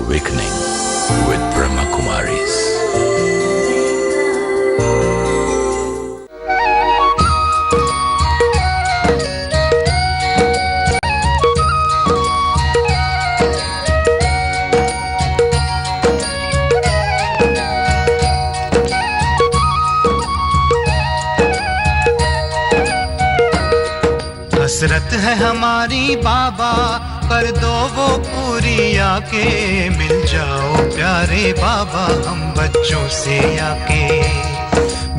Awakening with Brahmakumaris. हसरत है हमारी बाबा कर दो वो पूरी आके मिल जाओ प्यारे बाबा हम बच्चों से आके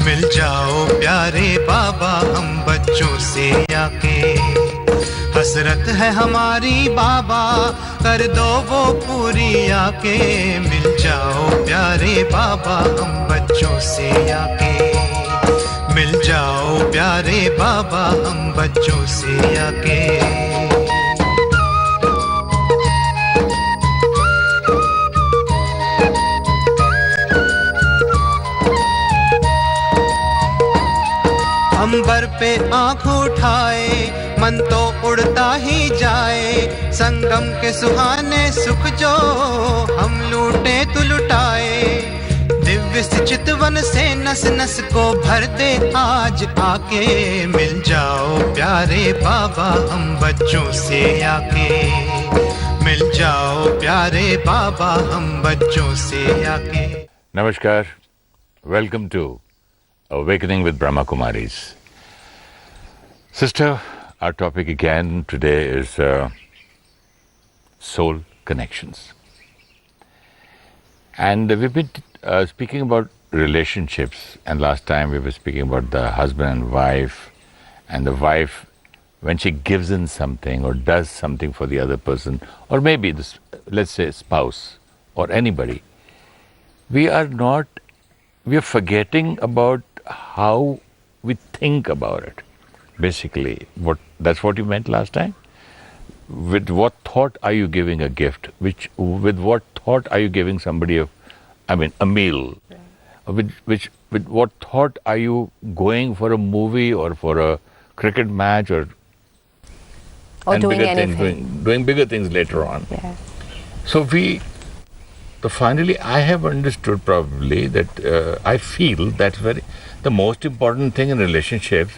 मिल जाओ प्यारे बाबा हम बच्चों से आके हसरत है हमारी बाबा कर दो वो पूरी आके मिल जाओ प्यारे बाबा हम बच्चों से आके मिल जाओ प्यारे बाबा हम बच्चों से आके अंबर पे आँख उठाए मन तो उड़ता ही जाए संगम के सुहाने सुख जो हम लूटे तो लुटाए दिव्य चितवन से नस नस को भर दे आज आके मिल जाओ प्यारे बाबा हम बच्चों से आके मिल जाओ प्यारे बाबा हम बच्चों से आके Namaskar, welcome to Awakening with Brahmakumaris. Sister, our topic again today is soul connections. And we've been speaking about relationships, and last time we were speaking about the husband and wife, and the wife when she gives in something or does something for the other person, or maybe this, let's say spouse or anybody, we are forgetting about how we think about it. Basically, that's what you meant last time? With what thought are you giving a gift? With what thought are you giving somebody a meal? Right. With what thought are you going for a movie or for a cricket match or doing anything? Doing bigger things later on. Yeah. So finally I have understood probably that I feel that's the most important thing in relationships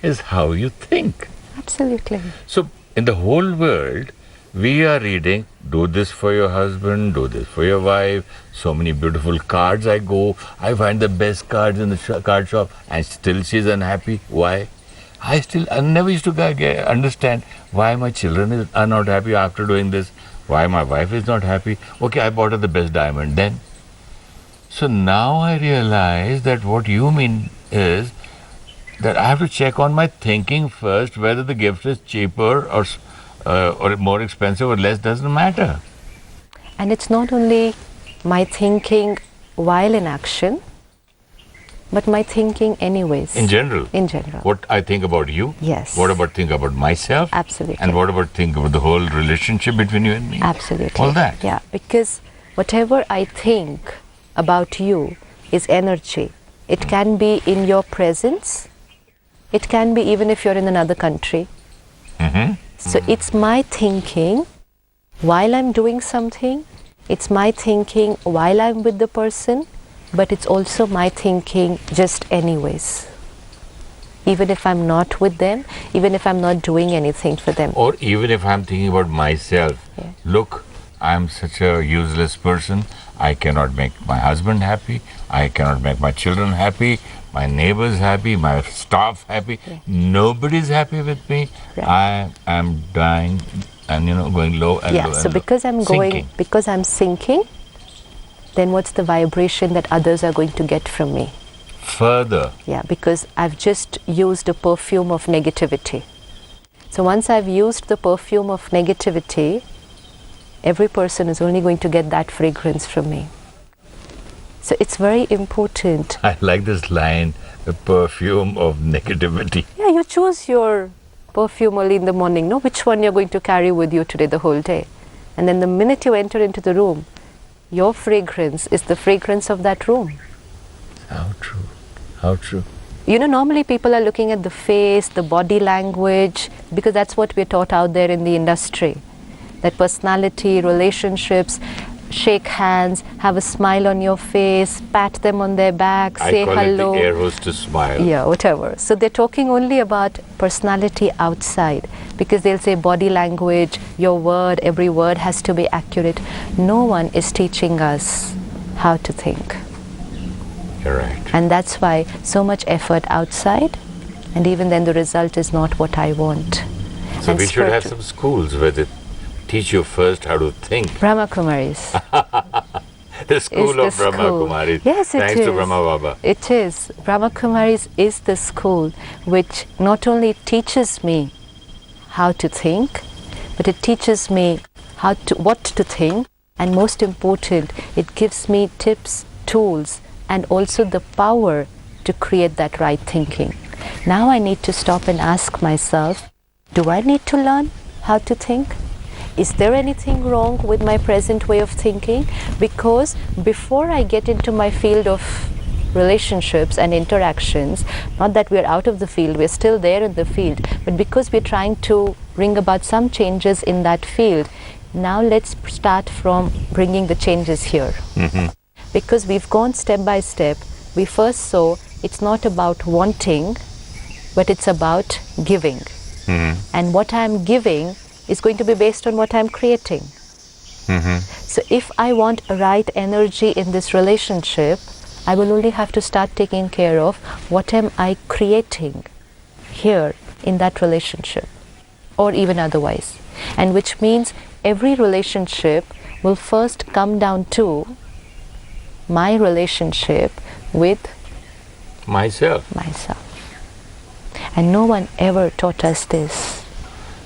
is how you think. Absolutely. So in the whole world, we are reading, do this for your husband, do this for your wife. So many beautiful cards I find the best cards in the card shop and still she's unhappy. Why? I never used to understand why my children are not happy after doing this, why my wife is not happy. Okay, I bought her the best diamond then. So now I realize that what you mean is that I have to check on my thinking first, whether the gift is cheaper or more expensive or less doesn't matter. And it's not only my thinking while in action, but my thinking anyways. In general? In general. What I think about you? Yes. What about think about myself? Absolutely. And what about think about the whole relationship between you and me? Absolutely. All that? Yeah, because whatever I think about you is energy. It can be in your presence. It can be even if you're in another country. Mm-hmm. So it's my thinking while I'm doing something. It's my thinking while I'm with the person. But it's also my thinking just anyways. Even if I'm not with them, even if I'm not doing anything for them. Or even if I'm thinking about myself. Yeah. Look, I'm such a useless person. I cannot make my husband happy. I cannot make my children happy. My neighbors happy. My staff happy. Yeah. Nobody's happy with me. Right. I am dying and going low and low. So because I'm sinking, then what's the vibration that others are going to get from me? Further. Yeah, because I've just used a perfume of negativity. So once I've used the perfume of negativity, every person is only going to get that fragrance from me. So it's very important. I like this line, the perfume of negativity. Yeah, you choose your perfume early in the morning, no? Which one you're going to carry with you today the whole day. And then the minute you enter into the room, your fragrance is the fragrance of that room. How true. How true. Normally people are looking at the face, the body language, because that's what we're taught out there in the industry. That personality, relationships, shake hands, have a smile on your face, pat them on their back, say I call hello. it the air hostess smile. Yeah, whatever. So they're talking only about personality outside, because they'll say body language, your word, every word has to be accurate. No one is teaching us how to think. You're right. And that's why so much effort outside, and even then the result is not what I want. So And we should have spiritu- some schools where they teach you first how to think. Brahmakumaris. The school the of school. Brahmakumaris. Yes, it Thanks to is. Brahma Baba. It is. Brahmakumaris is the school which not only teaches me how to think, but it teaches me what to think, and most important, it gives me tips, tools, and also the power to create that right thinking. Now I need to stop and ask myself, do I need to learn how to think? Is there anything wrong with my present way of thinking? Because before I get into my field of relationships and interactions, not that we're out of the field, we're still there in the field, but because we're trying to bring about some changes in that field, now let's start from bringing the changes here. Because we've gone step by step. We first saw it's not about wanting, but it's about giving. And what I'm giving is going to be based on what I'm creating. So if I want a right energy in this relationship, I will only have to start taking care of what am I creating here in that relationship, or even otherwise. And which means every relationship will first come down to my relationship with Myself. myself. And no one ever taught us this.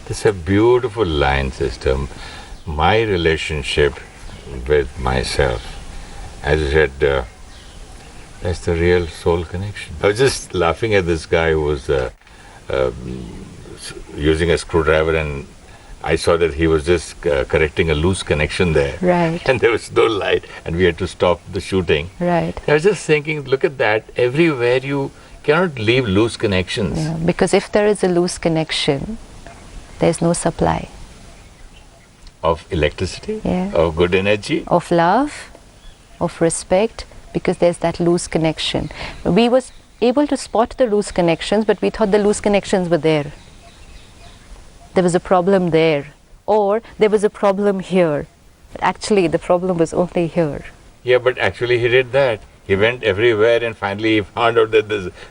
This is a beautiful line system. My relationship with myself. As I said, that's the real soul connection. I was just laughing at this guy who was using a screwdriver, and I saw that he was just correcting a loose connection there. Right. And there was no light, and we had to stop the shooting. Right. I was just thinking, look at that. Everywhere you cannot leave loose connections. Yeah, because if there is a loose connection, there's no supply Of electricity, Yeah. of good energy. of love, of respect, because there's that loose connection. We was able to spot the loose connections, but we thought the loose connections were there. There was a problem there, or there was a problem here. But actually, the problem was only here. Yeah, but actually he did that. He went everywhere, and finally he found out that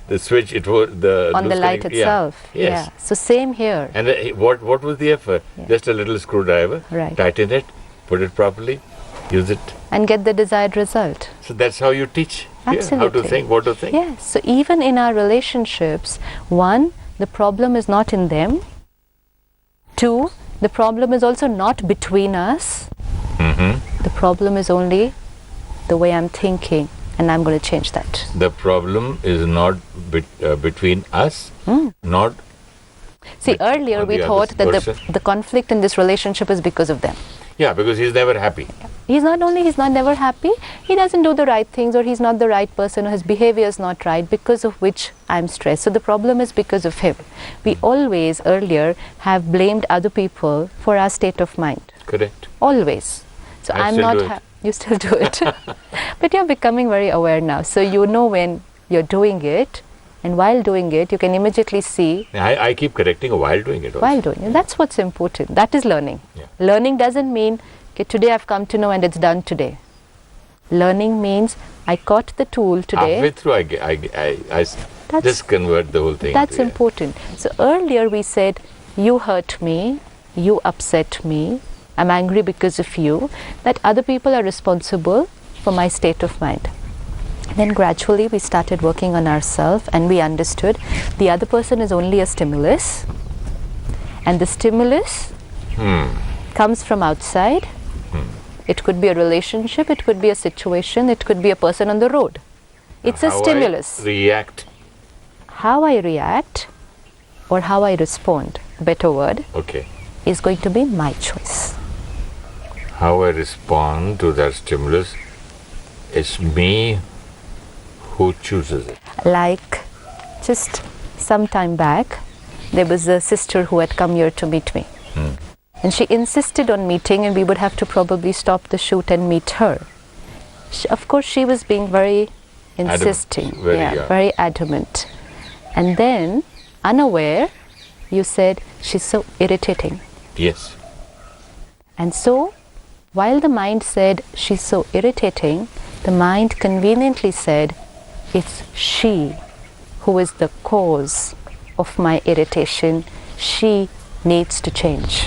the switch, it was the On the loose light connect- itself. Yeah. Yes. Yeah. So same here. And what was the effort? Yeah. Just a little screwdriver, Right. tighten it, put it properly, use it. And get the desired result. So that's how you teach how to Absolutely. think, what to think. Yes. So even in our relationships, one, the problem is not in them. Two, the problem is also not between us. The problem is only the way I'm thinking, and I'm going to change that. The problem is not between us, not See, earlier on we the thought other that person. the conflict in this relationship is because of them. Yeah, because he's never happy. He's not never happy, he doesn't do the right things, or he's not the right person, or his behavior is not right, because of which I'm stressed. So the problem is because of him. We always earlier have blamed other people for our state of mind. Correct. Always. So I I'm still not do it. you still do it. But you're becoming very aware now. So you know when you're doing it, and while doing it, you can immediately see I keep correcting while doing it also. while doing it. That's what's important. That is learning. Yeah. Learning doesn't mean, okay, today I've come to know and it's done today. Learning means I caught the tool today. Halfway through, I just convert the whole thing. That's into, important. So earlier we said, you hurt me, you upset me, I'm angry because of you, that other people are responsible for my state of mind. Then gradually we started working on ourselves, and we understood the other person is only a stimulus, and the stimulus comes from outside. It could be a relationship, it could be a situation, it could be a person on the road. It's a How stimulus. I react. How I react or how I respond, better word, Okay. is going to be my choice. How I respond to that stimulus is me who chooses it. Like just some time back, there was a sister who had come here to meet me. And she insisted on meeting, and we would have to probably stop the shoot and meet her. Of course, she was being very insisting, very adamant. And then, unaware, you said, she's so irritating. Yes. And so, while the mind said, she's so irritating, the mind conveniently said, it's she who is the cause of my irritation. She needs to change.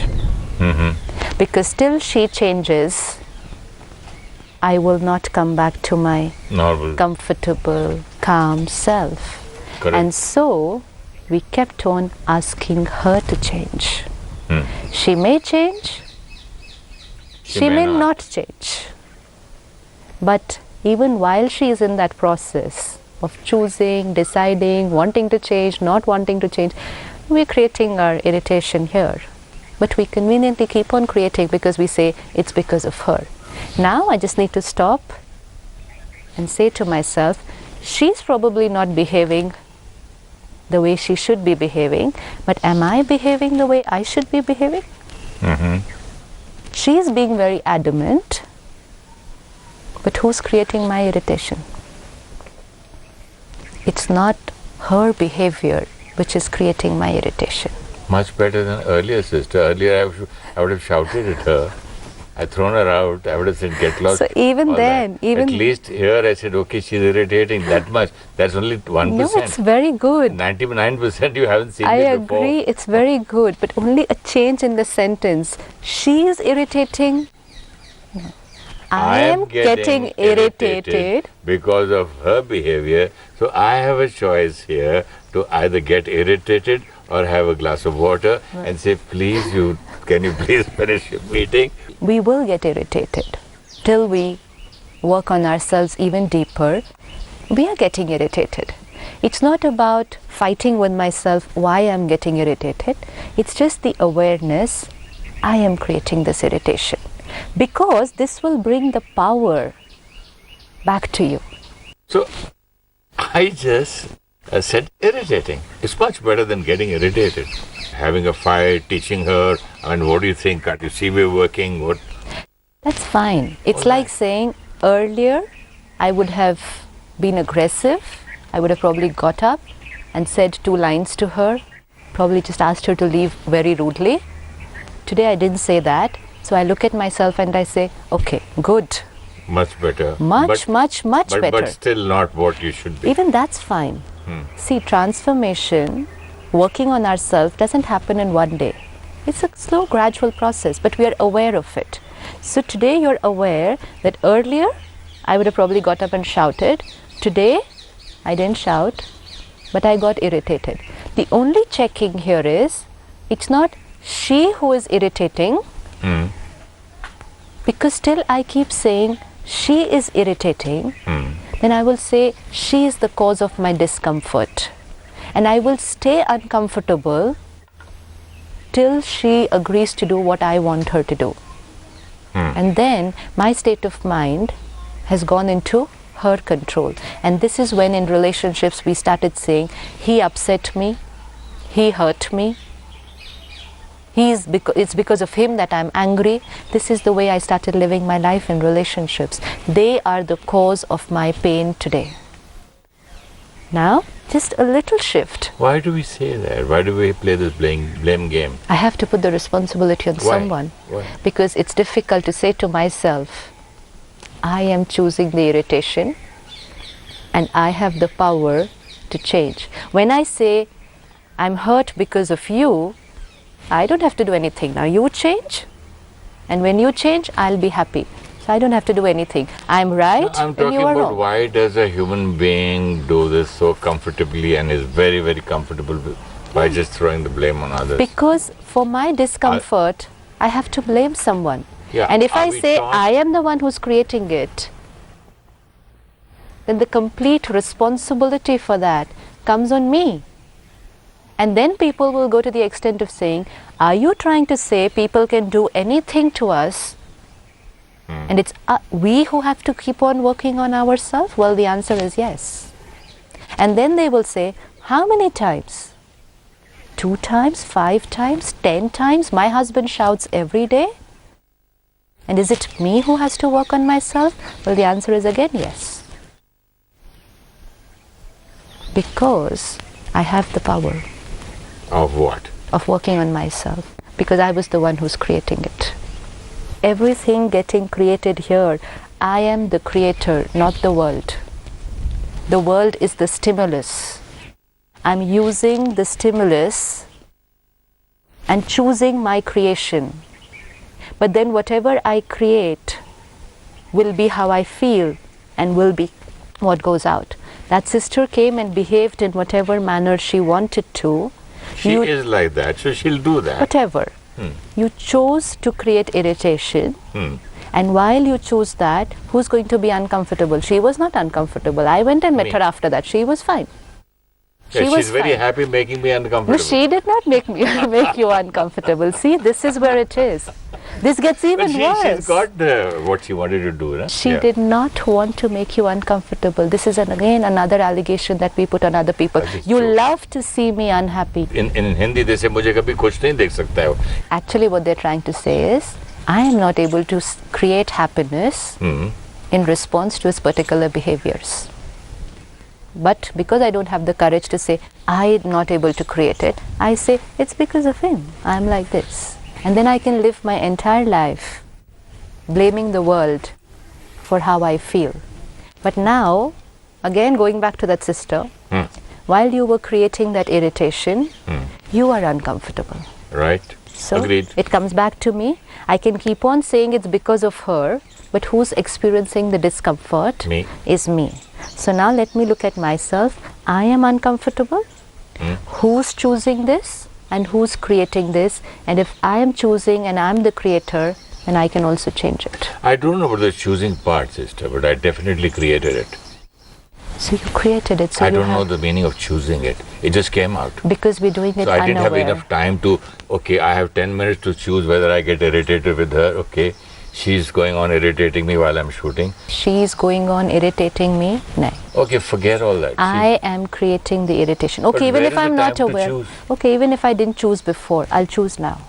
Mm-hmm. Because till she changes, I will not come back to my comfortable, calm self. Correct. And so, we kept on asking her to change. She may change, she may not change. But even while she is in that process of choosing, deciding, wanting to change, not wanting to change, we're creating our irritation here. But we conveniently keep on creating because we say it's because of her. Now I just need to stop and say to myself, she's probably not behaving the way she should be behaving, but am I behaving the way I should be behaving? Mm-hmm. She's being very adamant, but who's creating my irritation? It's not her behavior which is creating my irritation. Much better than earlier, sister. Earlier I would have shouted at her. I'd thrown her out. I would have said, get lost. So even then, at least here I said, okay, she's irritating that much. That's only 1%. No, it's very good. 99% you haven't seen I this before. agree, it's very good, but only a change in the sentence. She is irritating. I am getting irritated because of her behavior. So I have a choice here to either get irritated or have a glass of water and say, please, can you please finish your meeting? We will get irritated till we work on ourselves even deeper. We are getting irritated. It's not about fighting with myself why I'm getting irritated. It's just the awareness I am creating this irritation. Because this will bring the power back to you. So I just said irritating. It's much better than getting irritated. Having a fight, teaching her, and what do you think? Can't you see we're working? What? That's fine. It's like saying earlier I would have been aggressive. I would have probably got up and said 2 lines to her, probably just asked her to leave very rudely. Today I didn't say that. So I look at myself and I say, okay, good. Much better. Much better. But still not what you should be. Even that's fine. See, transformation, working on ourselves doesn't happen in one day. It's a slow, gradual process, but we are aware of it. So today you're aware that earlier I would have probably got up and shouted. Today I didn't shout, but I got irritated. The only checking here is, it's not she who is irritating, because till I keep saying she is irritating, then I will say she is the cause of my discomfort. And I will stay uncomfortable till she agrees to do what I want her to do. And then my state of mind has gone into her control. And this is when in relationships we started saying, he upset me, he hurt me, it's because of him that I'm angry. This is the way I started living my life in relationships. They are the cause of my pain today. Now, just a little shift. Why do we say that? Why do we play this blame game? I have to put the responsibility on someone. Why? Because it's difficult to say to myself, I am choosing the irritation and I have the power to change. When I say, I'm hurt because of you, I don't have to do anything. Now you change, and when you change, I'll be happy. So I don't have to do anything. I'm right, I'm and talking you are about wrong. Why does a human being do this so comfortably and is very, very comfortable by just throwing the blame on others? Because for my discomfort, I have to blame someone. Yeah. And if I say I am the one who's creating it, then the complete responsibility for that comes on me. And then people will go to the extent of saying, are you trying to say people can do anything to us? And it's we who have to keep on working on ourselves? Well, the answer is yes. And then they will say, how many times 2 times, 5 times, 10 times? My husband shouts every day. And is it me who has to work on myself? Well, the answer is again yes. Because I have the power. Of what? Of working on myself. Because I was the one who's creating it. Everything getting created here, I am the creator, not the world. The world is the stimulus. I'm using the stimulus and choosing my creation. But then whatever I create will be how I feel and will be what goes out. That sister came and behaved in whatever manner she wanted to. She is like that, so she'll do that. Whatever. You chose to create irritation. And while you chose that, who's going to be uncomfortable? She was not uncomfortable. I went and met her after that. She was fine. She's very happy making me uncomfortable. No, she did not make you uncomfortable. See, this is where it is. This gets even worse. She's got what she wanted to do. Right? She did not want to make you uncomfortable. This is again another allegation that we put on other people. You love to see me unhappy. In Hindi, they say, "मुझे कभी खुश नहीं देख सकता है." Actually, what they're trying to say is, I am not able to create happiness in response to his particular behaviors. But because I don't have the courage to say, I'm not able to create it, I say, it's because of him. I'm like this. And then I can live my entire life blaming the world for how I feel. But now, again going back to that sister, while you were creating that irritation, you are uncomfortable. Right. So agreed. It comes back to me. I can keep on saying it's because of her, but who's experiencing the discomfort is me. So now let me look at myself. I am uncomfortable. Who's choosing this and who's creating this? And if I am choosing and I'm the creator, then I can also change it. I don't know about the choosing part, sister, but I definitely created it. So you created it. So I don't know the meaning of choosing it. It just came out. Because we're doing it so I didn't have unaware. enough time to, okay, I have 10 minutes to choose whether I get irritated with her. Okay, she's going on irritating me while I'm shooting. She's going on irritating me. No. Okay, forget all that. I am creating the irritation. Okay, even if I'm not aware. Okay, even if I didn't choose before, I'll choose now.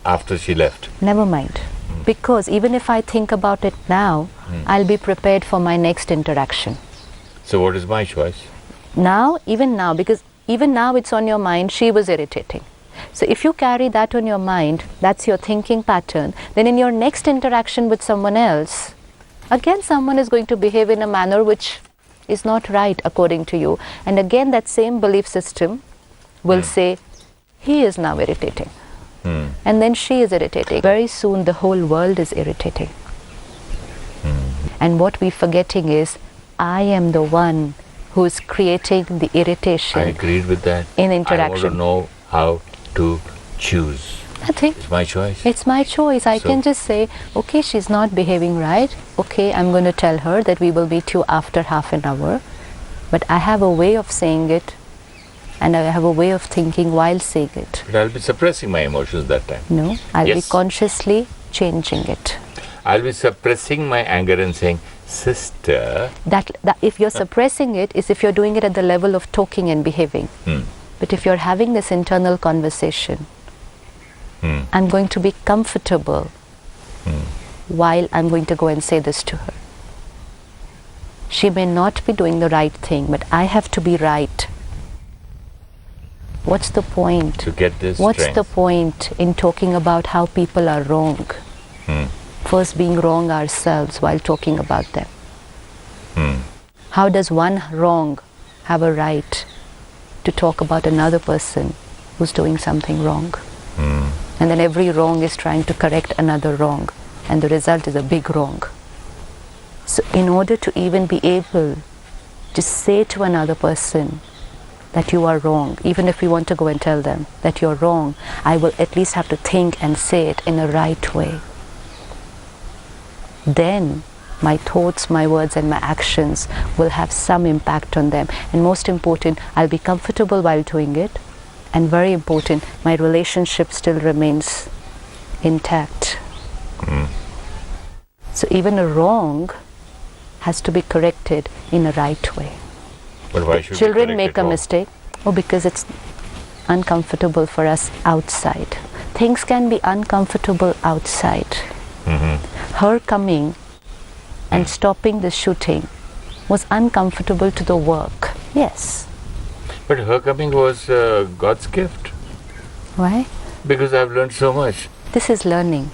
After she left. Never mind. Because even if I think about it now, I'll be prepared for my next interaction. So what is my choice? Now, because even now it's on your mind, she was irritating. So if you carry that on your mind, that's your thinking pattern, then in your next interaction with someone else, again someone is going to behave in a manner which is not right according to you. And again that same belief system will say, he is now irritating. And then she is irritating. Very soon the whole world is irritating. And what we're forgetting is, I am the one who is creating the irritation. I agreed with that. In interaction. I want to know how to choose. Nothing. It's my choice. It's my choice. I can just say, okay, she's not behaving right. Okay, I'm going to tell her that we will meet you after half an hour. But I have a way of saying it, and I have a way of thinking while saying it. But I'll be suppressing my emotions that time. No, I'll be consciously changing it. I'll be suppressing my anger and saying, sister. That if you're suppressing it, is if you're doing it at the level of talking and behaving. But if you're having this internal conversation, I'm going to be comfortable while I'm going to go and say this to her. She may not be doing the right thing, but I have to be right. What's the point? To get this What's strength. the point in talking about how people are wrong? First being wrong ourselves while talking about them. How does one wrong have a right to talk about another person who's doing something wrong? And then every wrong is trying to correct another wrong, and the result is a big wrong. So in order to even be able to say to another person that you are wrong, even if we want to go and tell them that you're wrong, I will at least have to think and say it in a right way. Then my thoughts, my words and my actions will have some impact on them. And most important, I'll be comfortable while doing it. And very important, my relationship still remains intact. So even a wrong has to be corrected in a right way. But why should Children make a mistake. Oh, because uncomfortable for us outside. Things can be uncomfortable outside. Her coming and stopping the shooting was uncomfortable to the work. Yes. But her coming was God's gift. Why? Because I've learned so much. This is learning.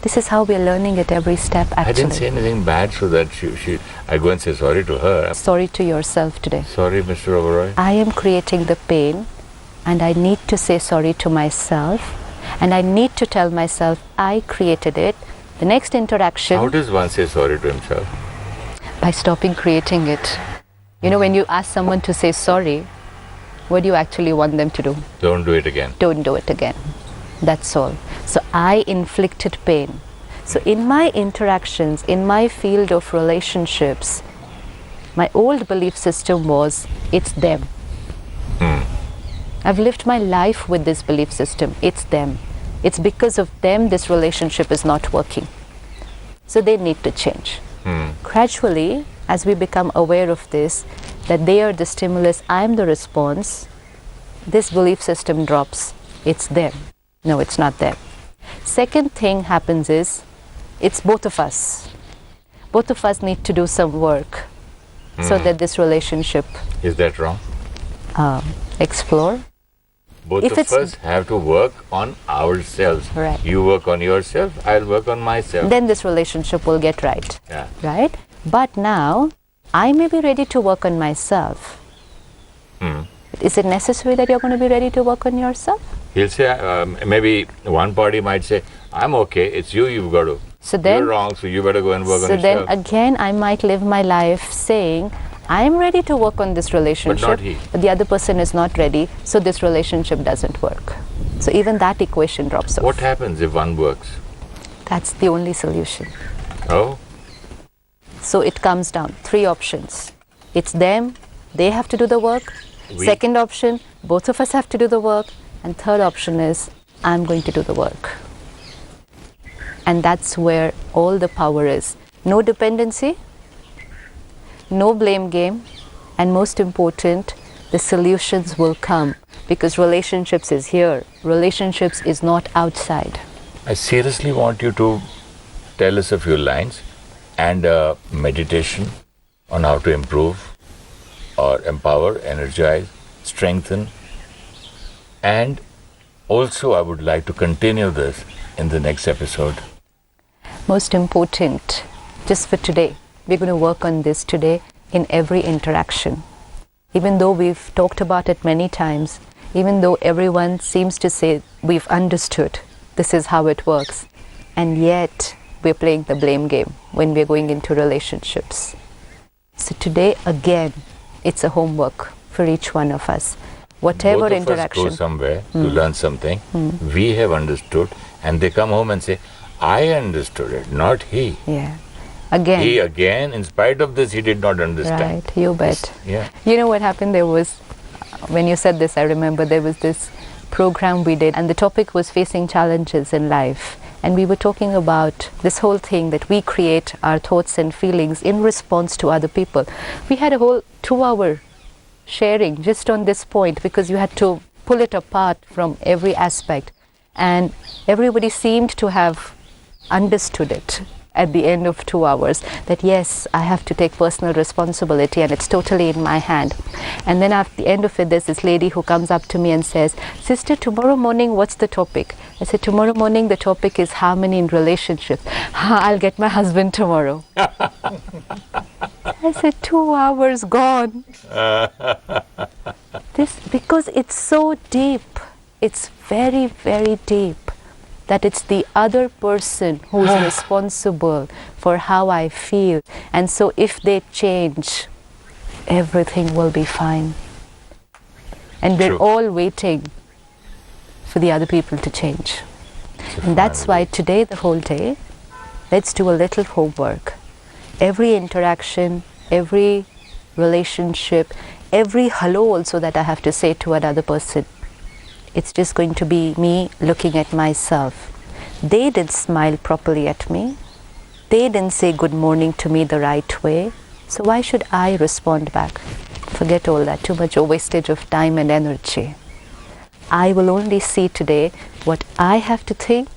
This is how we are learning at every step, actually. I didn't say anything bad so that I go and say sorry to her. Sorry to yourself today. Sorry, Mr. Oberoi. I am creating the pain, and I need to say sorry to myself, and I need to tell myself I created it. The next interaction... How does one say sorry to himself? By stopping creating it. You know, when you ask someone to say sorry, what do you actually want them to do? Don't do it again. Don't do it again. That's all. So I inflicted pain. So in my interactions, in my field of relationships, my old belief system was, it's them. I've lived my life with this belief system. It's them. It's because of them this relationship is not working. So they need to change. Gradually, as we become aware of this, that they are the stimulus, I'm the response, this belief system drops. It's them. No, it's not them. Second thing happens is, it's both of us. Both of us need to do some work so that this relationship... Is that wrong? Explore. Both of us have to work on ourselves. Right. You work on yourself, I'll work on myself. Then this relationship will get right. Yeah. Right? But now, I may be ready to work on myself. Is it necessary that you're going to be ready to work on yourself? He'll say, maybe one party might say, I'm okay, it's you've got to. So then, you're wrong, so you better go and work on yourself. So then again, I might live my life saying, I'm ready to work on this relationship, but not he. But the other person is not ready, so this relationship doesn't work. So even that equation drops off. What happens if one works? That's the only solution. Oh? So it comes down, 3 options. It's them, they have to do the work. Second option, both of us have to do the work. And third option is, I'm going to do the work. And that's where all the power is. No dependency, no blame game, and most important, the solutions will come, because relationships is here. Relationships is not outside. I seriously want you to tell us a few lines and meditation on how to improve or empower, energize, strengthen. And also I would like to continue this in the next episode. Most important, just for today, we're going to work on this today in every interaction. Even though we've talked about it many times, even though everyone seems to say we've understood, this is how it works, and yet we're playing the blame game when we're going into relationships. So today, again, it's a homework for each one of us. Whatever both of interaction. us go somewhere to learn something, we have understood, and they come home and say, I understood it, not he. Yeah. Again. He again, in spite of this, he did not understand. Right, you bet. Yeah. You know what happened? There was, when you said this, I remember there was this program we did, and the topic was facing challenges in life. And we were talking about this whole thing that we create our thoughts and feelings in response to other people. We had a whole 2-hour sharing just on this point, because you had to pull it apart from every aspect. And everybody seemed to have understood it at the end of 2 hours, that yes, I have to take personal responsibility and it's totally in my hand. And then at the end of it, there's this lady who comes up to me and says, sister, tomorrow morning, what's the topic? I said, tomorrow morning, the topic is harmony in relationships. I'll get my husband tomorrow. I said, 2 hours gone. This, because it's so deep. It's very, very deep. That it's the other person who's responsible for how I feel. And so if they change, everything will be fine. And we're all waiting for the other people to change. And that's why today, the whole day, let's do a little homework. Every interaction, every relationship, every hello also that I have to say to another person, it's just going to be me looking at myself. They didn't smile properly at me. They didn't say good morning to me the right way. So why should I respond back? Forget all that. Too much wastage of time and energy. I will only see today what I have to think,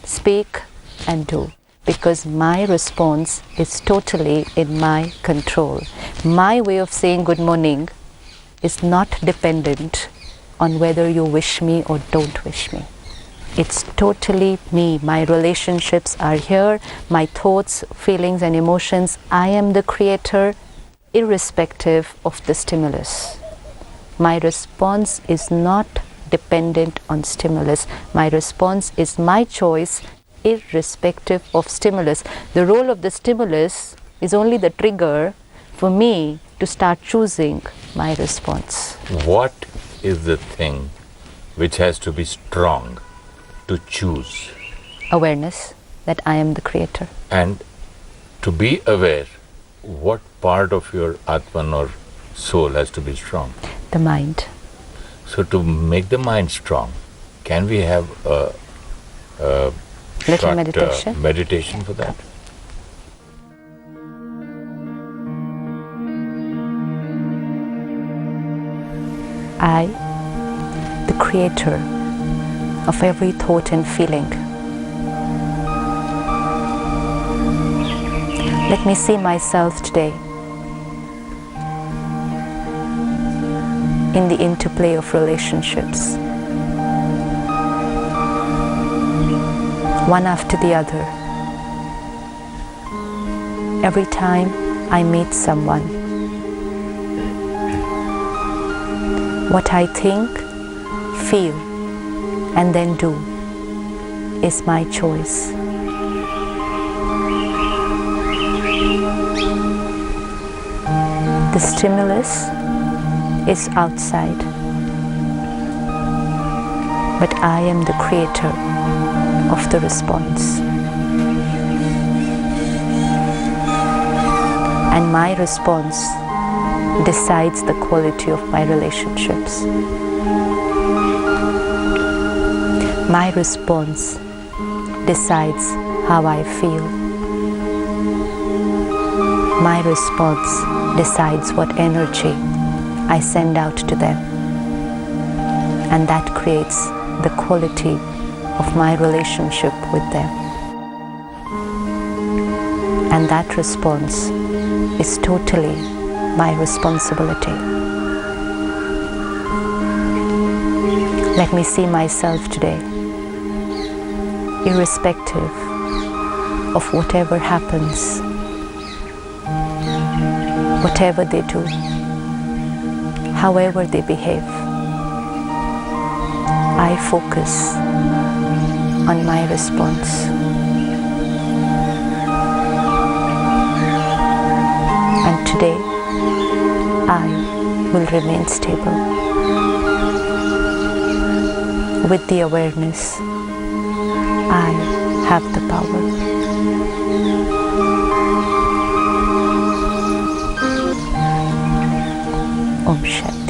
speak and do, because my response is totally in my control. My way of saying good morning is not dependent on whether you wish me or don't wish me. It's totally me. My relationships are here, my thoughts, feelings and emotions. I am the creator irrespective of the stimulus. My response is not dependent on stimulus. My response is my choice irrespective of stimulus. The role of the stimulus is only the trigger for me to start choosing my response. What is the thing which has to be strong to choose? Awareness that I am the creator. And to be aware, what part of your Atman or soul has to be strong? The mind. So to make the mind strong, can we have a Little short, meditation? Meditation for that? I, the creator of every thought and feeling. Let me see myself today in the interplay of relationships, one after the other. Every time I meet someone, what I think, feel, and then do is my choice. The stimulus is outside, but I am the creator of the response. And my response decides the quality of my relationships. My response decides how I feel. My response decides what energy I send out to them. And that creates the quality of my relationship with them. And that response is totally my responsibility. Let me see myself today, irrespective of whatever happens, whatever they do, however they behave. I focus on my response. And today, I will remain stable with the awareness I have the power. Om Shanti.